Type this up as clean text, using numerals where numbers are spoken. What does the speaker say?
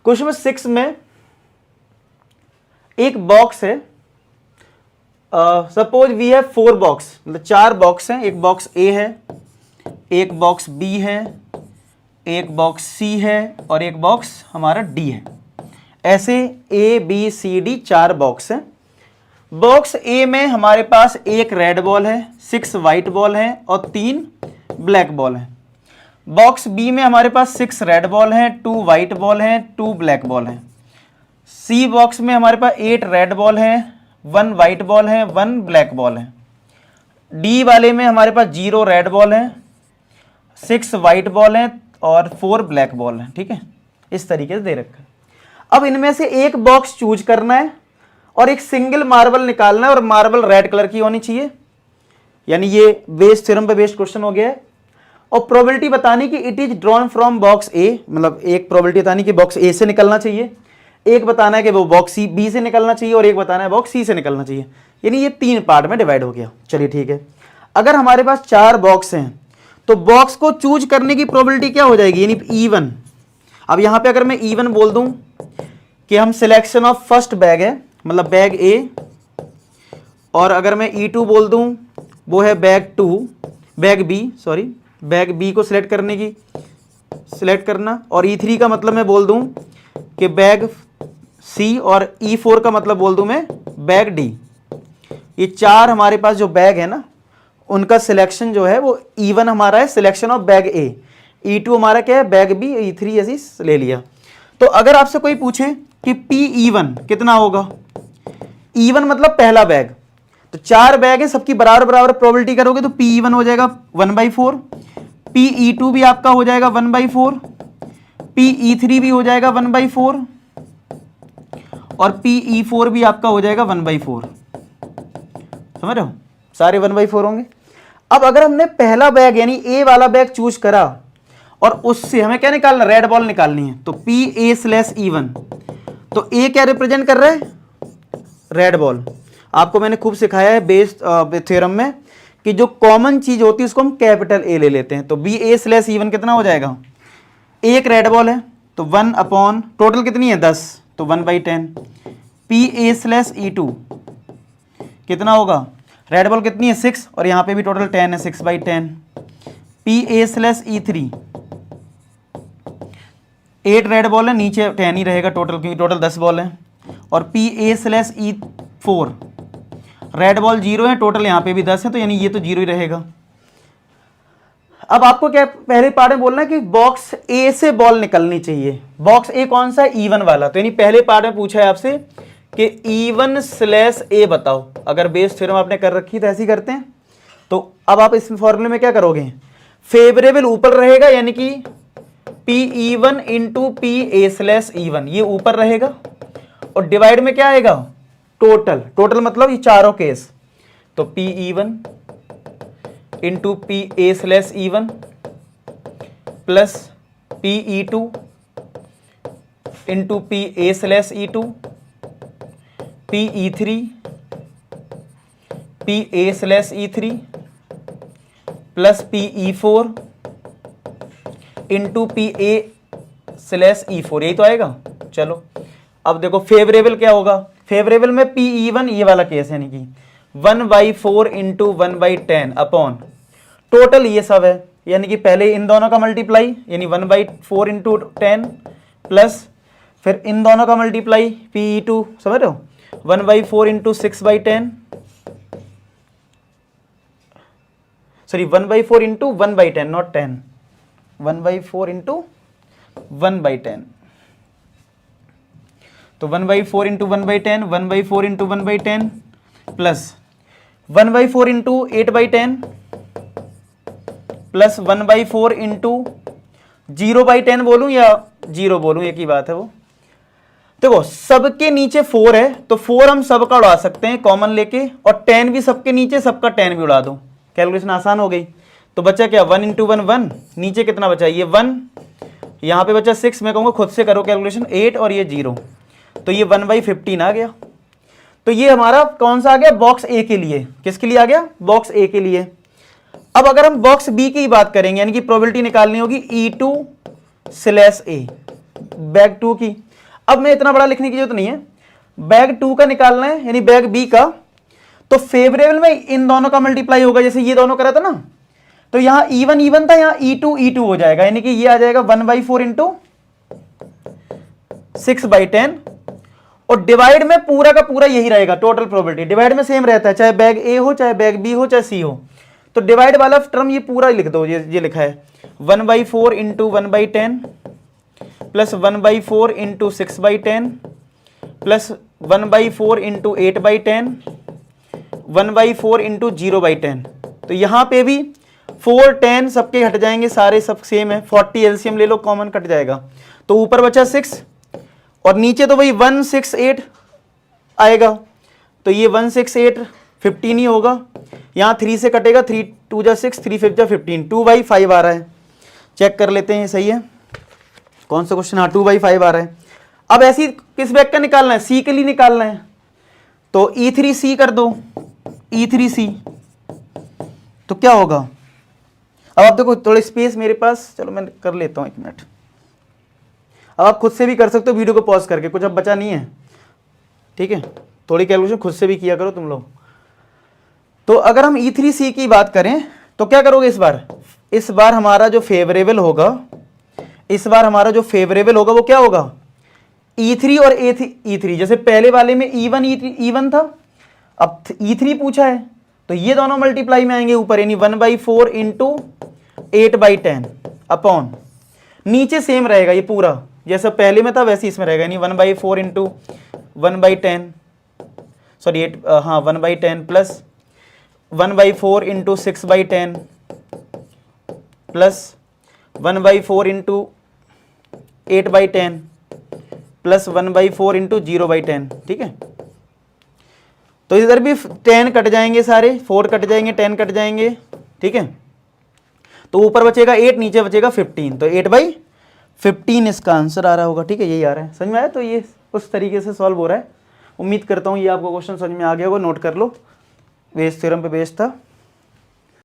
Question number 6 में एक box है, सपोज वी हैव 4 बॉक्स, मतलब 4 बॉक्स हैं। एक बॉक्स ए है, एक बॉक्स बी है, एक बॉक्स सी है और एक बॉक्स हमारा डी है। ऐसे A B C D 4 box हैं। बॉक्स ए में हमारे पास एक रेड बॉल है, 6 वाइट बॉल है और 3 ब्लैक बॉल है। बॉक्स बी में हमारे पास 6 रेड बॉल हैं, 2 वाइट बॉल हैं, 2 ब्लैक बॉल हैं। सी बॉक्स में हमारे पास 8 रेड बॉल हैं, 1 वाइट बॉल है, 1 ब्लैक बॉल है। डी वाले में हमारे पास 0 रेड बॉल है, 6 वाइट बॉल हैं और 4 ब्लैक बॉल हैं। ठीक है, इस तरीके से दे रखा है। अब इनमें से एक बॉक्स चूज करना है और एक सिंगल मार्बल निकालना है और मार्बल रेड कलर की होनी चाहिए। यानी ये बेस थ्योरम पे बेस्ड क्वेश्चन हो गया है। और प्रोबेबिलिटी बतानी कि it is drawn from box A, मतलब एक प्रोबेबिलिटी बतानी कि बॉक्स ए से निकलना चाहिए, एक बताना है कि वो बॉक्स सी बी से निकलना चाहिए और एक बताना है बॉक्स सी से निकलना चाहिए। यानी ये 3 पार्ट में डिवाइड हो गया। चलिए ठीक है, अगर हमारे पास 4 बॉक्स हैं तो बॉक्स को चूज करने की प्रोबेबिलिटी क्या हो जाएगी, यानी E1। अब यहां पे अगर मैं E1 बोल दूं कि हम सिलेक्शन ऑफ फर्स्ट बैग है, मतलब बैग ए, और अगर मैं E2 बोल दूं वो है बैग बी को सिलेक्ट करना, और E3 का मतलब मैं बोल दूं कि बैग सी, और E4 का मतलब बोल दूं मैं बैग डी। ये 4 हमारे पास जो बैग है ना, उनका सिलेक्शन जो है वो E1 हमारा है selection of bag A, E2 हमारा क्या है बैग बी, E3 ऐसी ले लिया। तो अगर आपसे कोई पूछे कि PE1 कितना होगा, E1 मतलब पहला बैग, तो 4 बैग है सबकी बराबर बराबर प्रोबेबिलिटी करोगे तो PE1 हो जाएगा 1/4, PE2 भी आपका हो जाएगा 1/4, PE3 भी हो जाएगा 1/4 और PE4 भी आपका हो जाएगा 1/4। समझ रहे हो, सारे 1/4 होंगे। अब अगर हमने पहला बैग यानी ए वाला बैग चूज करा और उससे हमें क्या निकालना, रेड बॉल निकालनी है, तो PA/E1, तो ए क्या रिप्रेजेंट कर रहा है, रेड बॉल। आपको मैंने खूब सिखाया है बेस थ्योरम में कि जो कॉमन चीज होती है उसको हम कैपिटल ए ले लेते हैं। तो BA/E1 कितना हो जाएगा, एक रेड बॉल है तो 1 अपॉन टोटल कितनी है 10, तो 1/10। PA/E2 कितना होगा, रेड बॉल कितनी है 6 और यहाँ पे भी टोटल 10 है, 6/10। PA/E3 8 रेड बॉल है, नीचे 10 ही रहेगा टोटल क्योंकि टोटल 10 बॉल है। और PA/E4 रेड बॉल 0 है, टोटल यहाँ पे भी 10 है, तो यानी ये तो 0 ही रहेगा। अब आपको क्या पहले पार्ट में बोलना है कि बॉक्स ए से बॉल निकलनी चाहिए। बॉक्स ए कौन सा है, E1 वाला। तो यानी पहले पार्ट में पूछा है आपसे कि E1/A बताओ। अगर बेस थ्योरम आपने कर रखी तो ऐसी करते हैं। तो अब आप इस फॉर्मूले में क्या करोगे, फेवरेबल ऊपर रहेगा यानी कि PE1 इंटू PA/E1 ये ऊपर रहेगा, और डिवाइड में क्या आएगा, टोटल मतलब ये चारों केस, तो PE1 into PA/E1 plus PE2 into PA/E2, PE3 PA/E3 plus PE4 into PA/E4, यही तो आएगा। चलो अब देखो फेवरेबल क्या होगा, फेवरेबल में PE1 ये वाला केस है, यानी कि 1/4 इंटू 1/10 अपॉन टोटल ये सब है, यानी कि पहले इन दोनों का मल्टीप्लाई यानी 1/4 इंटू 10 प्लस फिर इन दोनों का मल्टीप्लाई PE2, समझ रहे हो, 1/4 into 6/10, sorry 1/4 into 1/10 not 10, 1/4 into 1/10, तो 1/4 into 1/10, 1/4 into 1/10 plus 1/4 into 8/10 plus 1/4 into 0/10 बोलूं या 0 बोलूं, एक ही बात है वो। देखो सबके नीचे 4 है तो 4 हम सबका उड़ा सकते हैं कॉमन लेके, और 10 भी सबके नीचे, सबका 10 भी उड़ा दो, कैलकुलेशन आसान हो गई। तो बचा क्या 1 इंटू 1 1, नीचे कितना बचा ये 1, यहाँ पे बचा 6, मैं कहूँगा खुद से करो कैलकुलेशन, 8 और ये 0, तो ये 1/15 आ गया। तो ये हमारा कौन सा आ गया, बॉक्स ए के लिए। किसके लिए आ गया, बॉक्स ए के लिए। अब अगर हम बॉक्स बी की बात करेंगे यानी कि प्रोबेबिलिटी निकालनी होगी E2/A बैग 2 की, अब मैं इतना बड़ा लिखने की जरूरत नहीं है, बैग 2 का निकालना है यानी बैग बी का, तो फेवरेबल में इन दोनों का मल्टीप्लाई होगा, जैसे ये दोनों करा था ना, तो यहां E1 E1 था, यहां E2 हो जाएगा, यानी कि ये आ जाएगा 1/4 इंटू 6/10, और डिवाइड में पूरा का पूरा यही रहेगा, टोटल प्रोबेबिलिटी डिवाइड में सेम रहता है, चाहे बैग ए हो, चाहे बैग बी हो, चाहे सी हो। तो डिवाइड वाला टर्म ये पूरा लिख दो, ये लिखा है 1/4 into 1/10 plus 1/4 into 6/10 plus 1/4 into 8/10 1/4 into 0/10। तो यहां पे भी 4 10 सबके हट जाएंगे, सारे सब सेम है, 40 एलसीएम ले लो, कॉमन कट जाएगा, तो ऊपर बचा 6 और नीचे तो वही 168 आएगा, तो ये 168 15 ही होगा, यहाँ 3 से कटेगा, 3 2 जा 6 3 5 जा 15, 2/5 आ रहा है। चेक कर लेते हैं सही है कौन सा क्वेश्चन, हाँ 2/5 आ रहा है। अब ऐसी किस बैग का निकालना है, सी के लिए निकालना है, तो E3C कर दो, E3C, तो क्या होगा, अब आप देखो थोड़ी स्पेस मेरे पास, चलो मैं कर लेता हूँ 1 मिनट, अब आप खुद से भी कर सकते हो वीडियो को पॉज करके, कुछ अब बचा नहीं है, ठीक है, थोड़ी कैलकुलेशन खुद से भी किया करो तुम लोग। तो अगर हम E3C की बात करें तो क्या करोगे इस बार हमारा जो फेवरेबल होगा, वो क्या होगा, E3 और E3, जैसे पहले वाले में E1 E1 था, अब E3 पूछा है, तो ये दोनों मल्टीप्लाई में आएंगे ऊपर, यानी 1/4 इंटू 8/10 अपॉन, नीचे सेम रहेगा ये पूरा, जैसा पहले में था वैसे इसमें रहेगा, यानी 1/4 into 1/10 sorry 1/10 plus 1/4 into 6/10 plus 1/4 into 8/10 plus 1/4 into 0/10, ठीक है। तो इधर भी 10 कट जाएंगे, सारे 4 कट जाएंगे, 10 कट जाएंगे, ठीक है, तो ऊपर बचेगा 8, नीचे बचेगा 15, तो 8/15 इसका आंसर आ रहा होगा, ठीक है, यही आ रहा है, समझ में आया। तो ये उस तरीके से सॉल्व हो रहा है, उम्मीद करता हूँ ये आपको क्वेश्चन समझ में आ गया होगा, नोट कर लो, बेस थ्योरम पे बेस्ड था।